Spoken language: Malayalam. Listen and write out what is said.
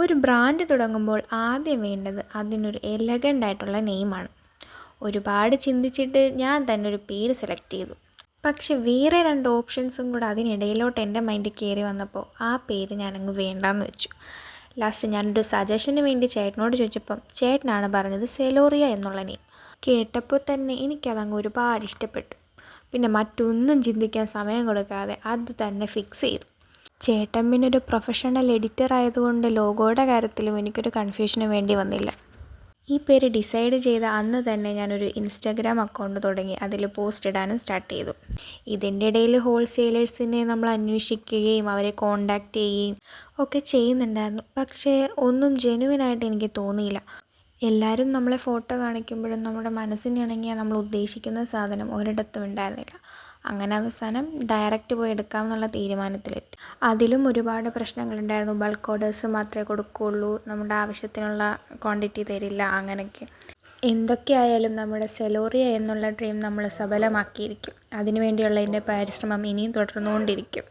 ഒരു ബ്രാൻഡ് തുടങ്ങുമ്പോൾ ആദ്യം വേണ്ടത് അതിനൊരു എലഗൻ്റ് ആയിട്ടുള്ള നെയിമാണ്. ഒരുപാട് ചിന്തിച്ചിട്ട് ഞാൻ തന്നെ ഒരു പേര് സെലക്ട് ചെയ്തു. പക്ഷെ വേറെ 2 ഓപ്ഷൻസും കൂടെ അതിനിടയിലോട്ട് എൻ്റെ മൈൻഡിൽ കയറി വന്നപ്പോൾ ആ പേര് ഞാനങ്ങ് വേണ്ടാന്ന് വെച്ചു. ലാസ്റ്റ് ഞാനൊരു സജഷന് വേണ്ടി ചേട്ടനോട് ചോദിച്ചപ്പം ചേട്ടനാണ് പറഞ്ഞത് സെലോറിയ എന്നുള്ള നെയിം. കേട്ടപ്പോൾ തന്നെ എനിക്കതങ്ങ് ഒരുപാട് ഇഷ്ടപ്പെട്ടു. പിന്നെ മറ്റൊന്നും ചിന്തിക്കാൻ സമയം കൊടുക്കാതെ അത് തന്നെ ഫിക്സ് ചെയ്തു. ചേട്ടൻ പിന്നെ ഒരു പ്രൊഫഷണൽ എഡിറ്റർ ആയതുകൊണ്ട് ലോഗോയുടെ കാര്യത്തിലും എനിക്കൊരു കൺഫ്യൂഷന് വേണ്ടി വന്നില്ല. ഈ പേര് ഡിസൈഡ് ചെയ്ത അന്ന് തന്നെ ഞാനൊരു ഇൻസ്റ്റാഗ്രാം അക്കൗണ്ട് തുടങ്ങി അതിൽ പോസ്റ്റ് ഇടാനും സ്റ്റാർട്ട് ചെയ്തു. ഇതിൻ്റെ ഇടയിൽ ഹോൾസെയിലേഴ്സിനെ നമ്മൾ അന്വേഷിക്കുകയും അവരെ കോണ്ടാക്റ്റ് ചെയ്യുകയും ഒക്കെ ചെയ്യുന്നുണ്ടായിരുന്നു. പക്ഷേ ഒന്നും ജെനുവിനായിട്ട് എനിക്ക് തോന്നിയില്ല. എല്ലാവരും നമ്മളെ ഫോട്ടോ കാണിക്കുമ്പോഴും നമ്മുടെ മനസ്സിനിണങ്ങിയ നമ്മൾ ഉദ്ദേശിക്കുന്ന സാധനം ഒരിടത്തും ഉണ്ടായിരുന്നില്ല. അങ്ങനെ അവസാനം ഡയറക്റ്റ് പോയി എടുക്കാമെന്നുള്ള തീരുമാനത്തിലെത്തി. അതിലും ഒരുപാട് പ്രശ്നങ്ങളുണ്ടായിരുന്നു. ബൾക്ക് ഓർഡേഴ്സ് മാത്രമേ കൊടുക്കുകയുള്ളൂ, നമ്മുടെ ആവശ്യത്തിനുള്ള ക്വാണ്ടിറ്റി തരില്ല, അങ്ങനെയൊക്കെ. എന്തൊക്കെയായാലും നമ്മുടെ സെലോറിയ എന്നുള്ള ഡ്രീം നമ്മൾ സഫലമാക്കിയിരിക്കും. അതിനുവേണ്ടിയുള്ള എൻ്റെ പരിശ്രമം ഇനിയും തുടർന്നുകൊണ്ടിരിക്കും.